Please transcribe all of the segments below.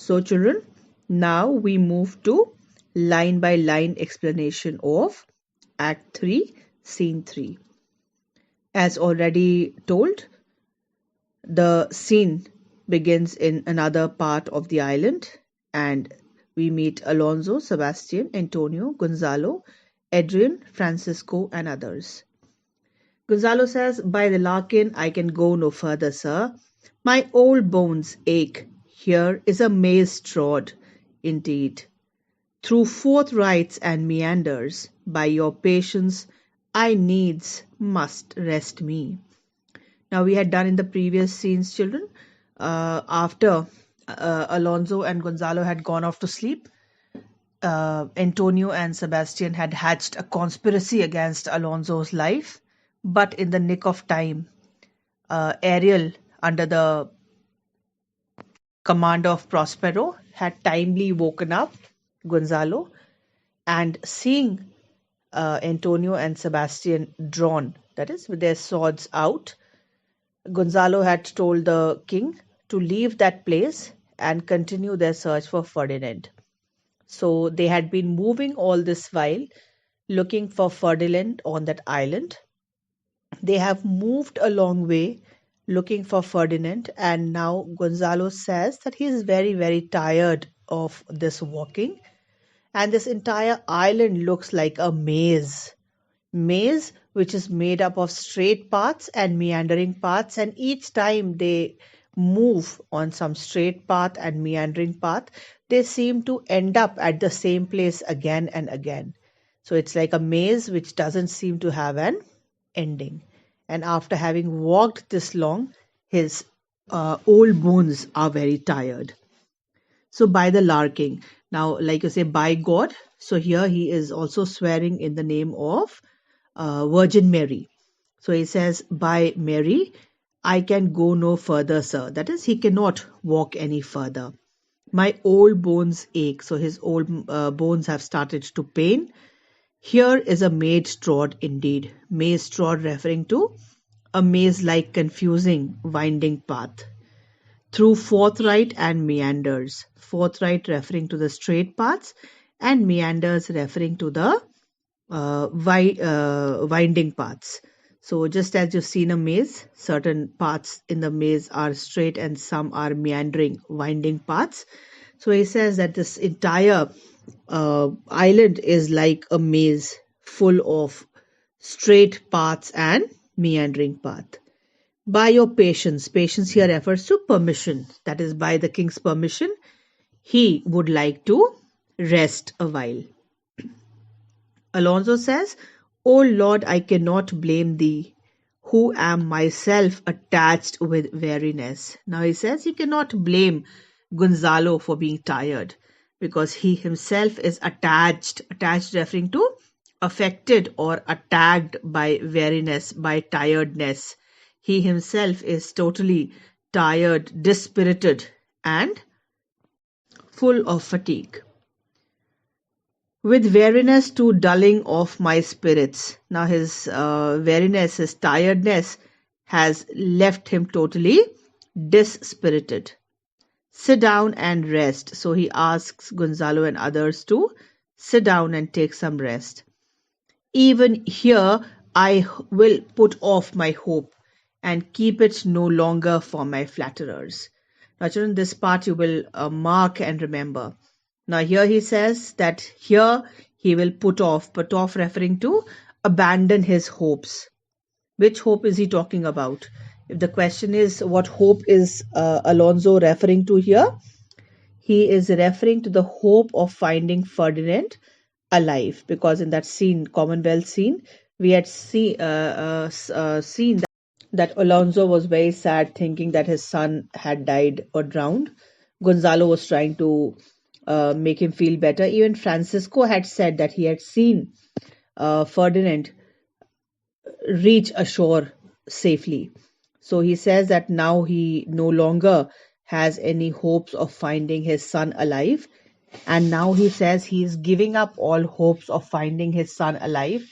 So children, now we move to line by line explanation of Act 3, Scene 3. As already told, the scene begins in another part of the island and we meet Alonso, Sebastian, Antonio, Gonzalo, Adrian, Francisco and others. Gonzalo says, "By the Larkin, I can go no further, sir. My old bones ache. Here is a maze trod, indeed. Through forthrights and meanders, by your patience, I needs must rest me." Now, we had done in the previous scenes, children, after Alonso and Gonzalo had gone off to sleep, Antonio and Sebastian had hatched a conspiracy against Alonso's life, but in the nick of time, Ariel, under the command of Prospero, had timely woken up Gonzalo, and seeing Antonio and Sebastian drawn, that is, with their swords out, Gonzalo had told the king to leave that place and continue their search for Ferdinand. So they had been moving all this while looking for Ferdinand on that island. They have moved a long way looking for Ferdinand, and now Gonzalo says that he is very, very tired of this walking, and this entire island looks like a maze which is made up of straight paths and meandering paths, and each time they move on some straight path and meandering path, they seem to end up at the same place again and again. So it's like a maze which doesn't seem to have an ending. And after having walked this long, his old bones are very tired. So by the larking, now like you say, by God, so here he is also swearing in the name of Virgin Mary. So he says, "By Mary, I can go no further, sir." That is, he cannot walk any further. "My old bones ache." So his old bones have started to pain. "Here is a maze trod indeed." Maze trod referring to a maze-like confusing winding path. "Through forthright and meanders." Forthright referring to the straight paths and meanders referring to the winding paths. So just as you've seen a maze, certain paths in the maze are straight and some are meandering, winding paths. So he says that this entire island is like a maze full of straight paths and meandering path. "By your patience," patience here refers to permission, that is, by the king's permission, he would like to rest a while. Alonso says, "O Lord, I cannot blame thee, who am myself attached with weariness." Now he says he cannot blame Gonzalo for being tired because he himself is attached referring to affected or attacked by weariness, by tiredness. He himself is totally tired, dispirited, and full of fatigue. "With weariness to dulling of my spirits." Now his weariness, his tiredness has left him totally dispirited. "Sit down and rest." So he asks Gonzalo and others to sit down and take some rest. "Even here I will put off my hope and keep it no longer for my flatterers." Now children, this part you will mark and remember. Now here he says that here he will put off referring to abandon his hopes. Which hope is he talking about? If the question is what hope is Alonso referring to here, he is referring to the hope of finding Ferdinand alive, because in that scene, Commonwealth scene, we had seen that Alonso was very sad thinking that his son had died or drowned. Gonzalo was trying to make him feel better. Even Francisco had said that he had seen Ferdinand reach ashore safely. So he says that now he no longer has any hopes of finding his son alive. And now he says he is giving up all hopes of finding his son alive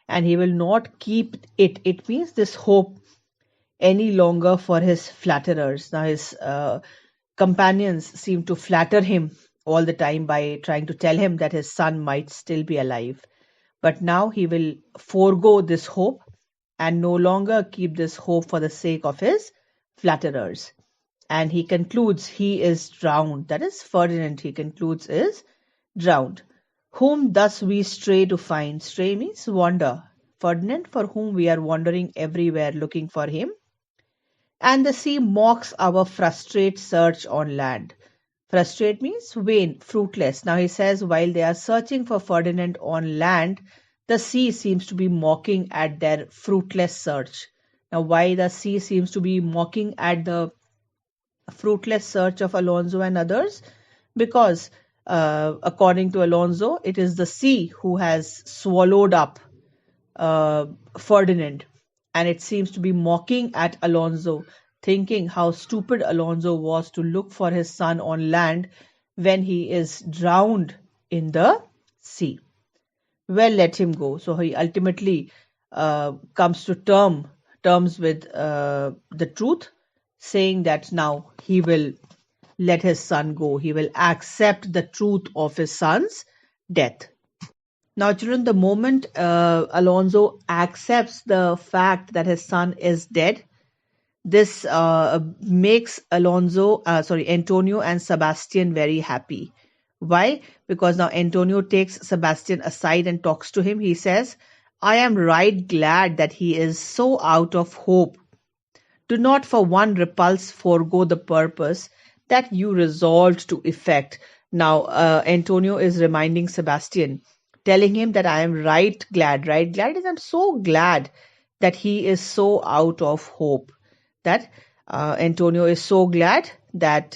and he will not keep it. It means this hope any longer for his flatterers. Now his companions seem to flatter him all the time by trying to tell him that his son might still be alive. But now he will forego this hope and no longer keep this hope for the sake of his flatterers. And he concludes he is drowned. That is, Ferdinand, he concludes, is drowned. Whom thus we stray to find. Stray means wander. Ferdinand, for whom we are wandering everywhere looking for him. And the sea mocks our frustrate search on land. Frustrate means vain, fruitless. Now he says, while they are searching for Ferdinand on land, the sea seems to be mocking at their fruitless search. Now, why the sea seems to be mocking at the fruitless search of Alonso and others? Because, according to Alonso, it is the sea who has swallowed up Ferdinand, and it seems to be mocking at Alonso, thinking how stupid Alonso was to look for his son on land when he is drowned in the sea. Well, let him go. So he ultimately comes to terms with the truth, saying that now he will let his son go. He will accept the truth of his son's death. Now, children, the moment Alonso accepts the fact that his son is dead, this makes Antonio and Sebastian very happy. Why? Because now Antonio takes Sebastian aside and talks to him. He says, I am right glad that he is so out of hope. Do not for one repulse forego the purpose that you resolved to effect. Now, Antonio is reminding Sebastian, telling him that I am right glad. Right glad is I'm so glad that he is so out of hope. That Antonio is so glad that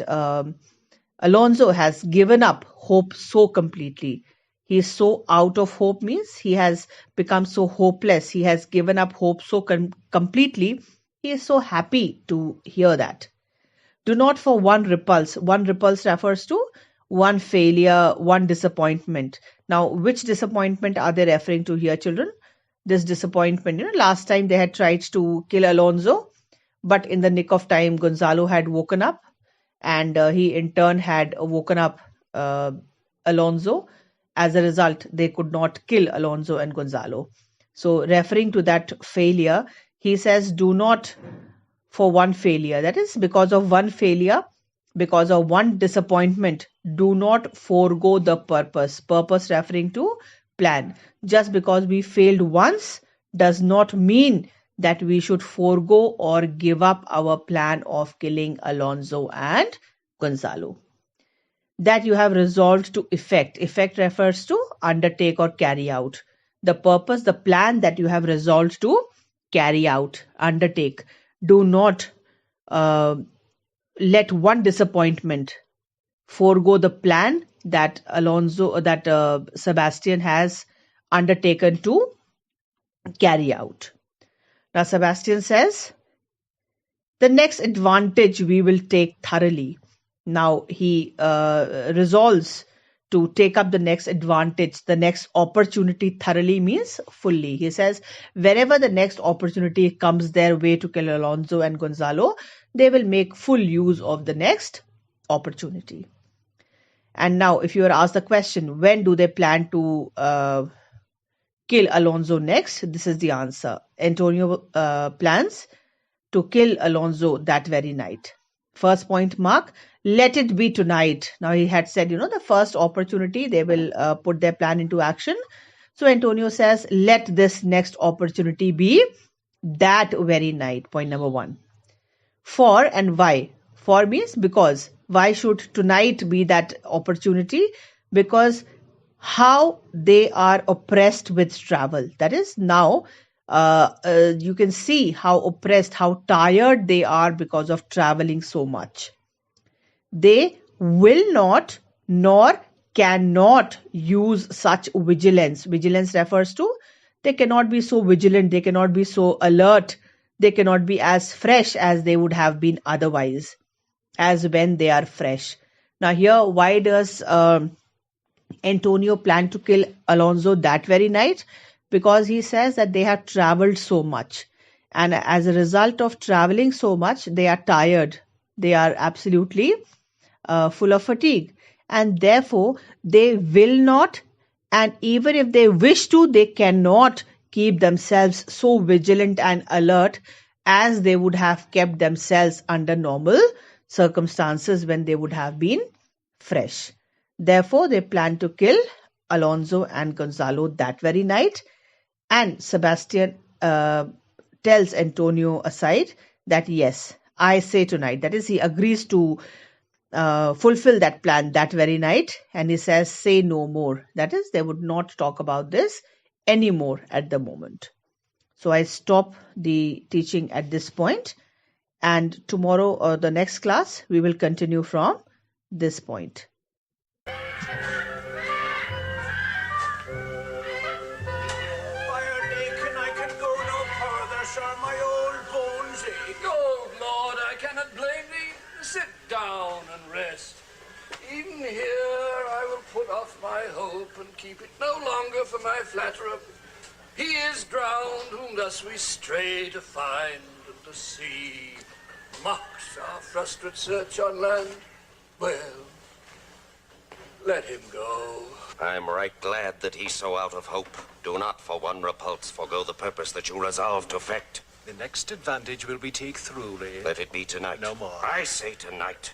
Alonso has given up hope so completely. He is so out of hope means he has become so hopeless. He has given up hope so completely. He is so happy to hear that. Do not for one repulse. One repulse refers to one failure, one disappointment. Now, which disappointment are they referring to here, children? This disappointment, last time they had tried to kill Alonso, but in the nick of time, Gonzalo had woken up, and he in turn had woken up Alonso. As a result, they could not kill Alonso and Gonzalo. So, referring to that failure, he says, do not for one failure. That is, because of one failure, because of one disappointment, do not forego the purpose. Purpose referring to plan. Just because we failed once does not mean that we should forego or give up our plan of killing Alonso and Gonzalo. That you have resolved to effect. Effect refers to undertake or carry out. The purpose, the plan that you have resolved to carry out, undertake. Do not let one disappointment forego the plan that Sebastian has undertaken to carry out. Now, Sebastian says, the next advantage we will take thoroughly. Now, he resolves to take up the next advantage, the next opportunity thoroughly means fully. He says, wherever the next opportunity comes their way to kill Alonso and Gonzalo, they will make full use of the next opportunity. And now, if you are asked the question, when do they plan to kill Alonso next? This is the answer. Antonio plans to kill Alonso that very night. First point mark, let it be tonight. Now he had said, the first opportunity, they will put their plan into action. So Antonio says, let this next opportunity be that very night. Point number one. For and why? For means because. Why should tonight be that opportunity? Because how they are oppressed with travel. That is now you can see how oppressed, how tired they are because of traveling so much. They will not nor cannot use such vigilance. Vigilance refers to they cannot be so vigilant, they cannot be so alert, they cannot be as fresh as they would have been otherwise, as when they are fresh. Now here, why does Antonio plan to kill Alonso that very night? Because he says that they have traveled so much. And as a result of traveling so much, they are tired. They are absolutely full of fatigue, and therefore they will not, and even if they wish to, they cannot keep themselves so vigilant and alert as they would have kept themselves under normal circumstances when they would have been fresh. Therefore, they plan to kill Alonso and Gonzalo that very night, and Sebastian tells Antonio aside that yes, I say tonight. That is, he agrees to fulfill that plan that very night, and he says, say no more. That is, they would not talk about this anymore at the moment. So I stop the teaching at this point, and tomorrow or the next class, we will continue from this point. Down and rest. Even here I will put off my hope and keep it no longer for my flatterer. He is drowned whom thus we stray to find, and the sea mocks our frustrate search on land. Well, let him go. I'm right glad that he's so out of hope. Do not for one repulse forego the purpose that you resolve to effect. The next advantage will be take throughly. Let it be tonight. No more. I say tonight.